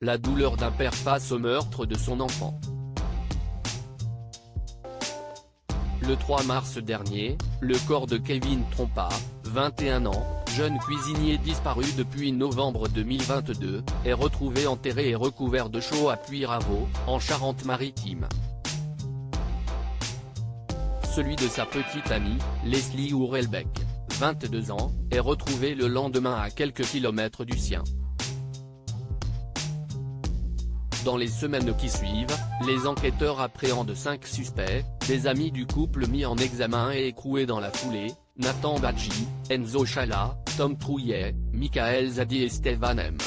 la douleur d'un père face au meurtre de son enfant. Le 3 mars dernier, le corps de Kevin Trompa, 21 ans, jeune cuisinier disparu depuis novembre 2022, est retrouvé enterré et recouvert de chaux à Puyraveau, en Charente-Maritime. Celui de sa petite amie, Leslie Ourelbeck, 22 ans, est retrouvé le lendemain à quelques kilomètres du sien. Dans les semaines qui suivent, les enquêteurs appréhendent 5 suspects, des amis du couple mis en examen et écroués dans la foulée: Nathan Badji, Enzo Chala, Tom Trouillet, Michael Zadi et Stevan M.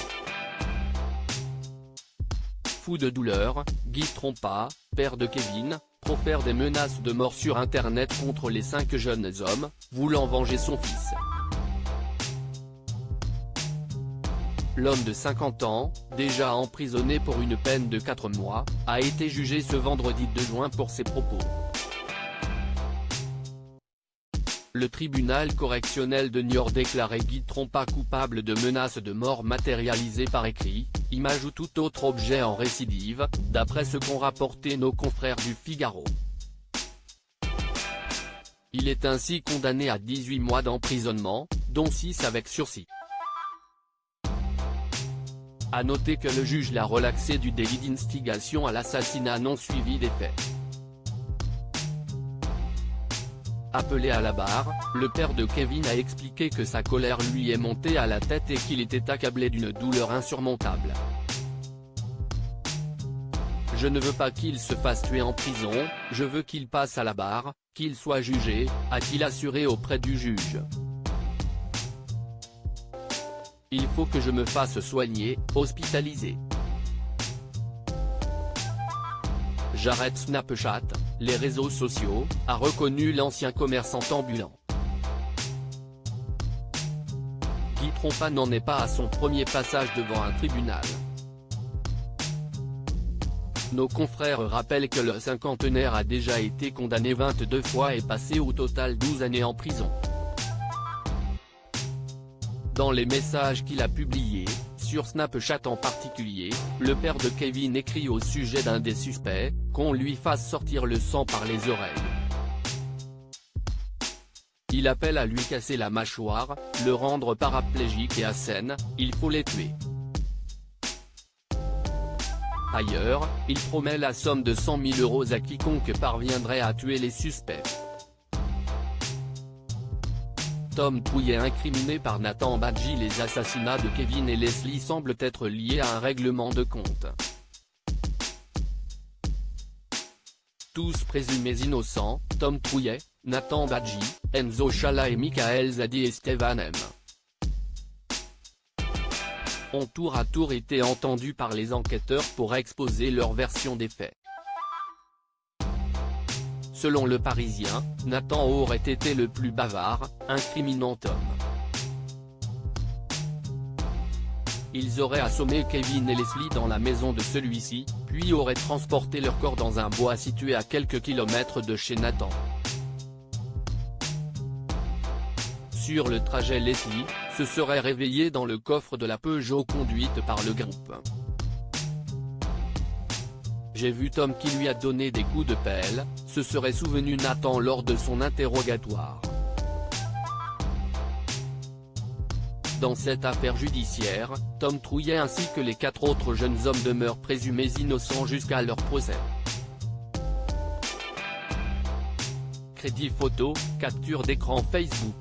Fou de douleur, Guy Trompa, père de Kevin, profère des menaces de mort sur internet contre les 5 jeunes hommes, voulant venger son fils. L'homme de 50 ans, déjà emprisonné pour une peine de 4 mois, a été jugé ce vendredi 2 juin pour ses propos. Le tribunal correctionnel de Niort déclaré Guy Trompa coupable de menaces de mort matérialisées par écrit, image ou tout autre objet en récidive, d'après ce qu'ont rapporté nos confrères du Figaro. Il est ainsi condamné à 18 mois d'emprisonnement, dont 6 avec sursis. À noter que le juge l'a relaxé du délit d'instigation à l'assassinat non suivi des faits. Appelé à la barre, le père de Kevin a expliqué que sa colère lui est montée à la tête et qu'il était accablé d'une douleur insurmontable. « Je ne veux pas qu'il se fasse tuer en prison, je veux qu'il passe à la barre, qu'il soit jugé », a-t-il assuré auprès du juge. Il faut que je me fasse soigner, hospitaliser. J'arrête Snapchat, les réseaux sociaux, a reconnu l'ancien commerçant ambulant. Guy Trompa n'en est pas à son premier passage devant un tribunal. Nos confrères rappellent que le cinquantenaire a déjà été condamné 22 fois et passé au total 12 années en prison. Dans les messages qu'il a publiés, sur Snapchat en particulier, le père de Kevin écrit au sujet d'un des suspects, qu'on lui fasse sortir le sang par les oreilles. Il appelle à lui casser la mâchoire, le rendre paraplégique et assène, il faut les tuer. Ailleurs, il promet la somme de 100 000 € à quiconque parviendrait à tuer les suspects. Tom Trouillet incriminé par Nathan Badji. Les assassinats de Kevin et Leslie semblent être liés à un règlement de compte. Tous présumés innocents, Tom Trouillet, Nathan Badji, Enzo Chala et Michael Zadi et Stevan M. ont tour à tour été entendus par les enquêteurs pour exposer leur version des faits. Selon Le Parisien, Nathan aurait été le plus bavard, incriminant Tom. Ils auraient assommé Kevin et Leslie dans la maison de celui-ci, puis auraient transporté leur corps dans un bois situé à quelques kilomètres de chez Nathan. Sur le trajet, Leslie se serait réveillée dans le coffre de la Peugeot conduite par le groupe. J'ai vu Tom qui lui a donné des coups de pelle, se serait souvenu Nathan lors de son interrogatoire. Dans cette affaire judiciaire, Tom Trouillet ainsi que les 4 autres jeunes hommes demeurent présumés innocents jusqu'à leur procès. Crédit photo, capture d'écran Facebook.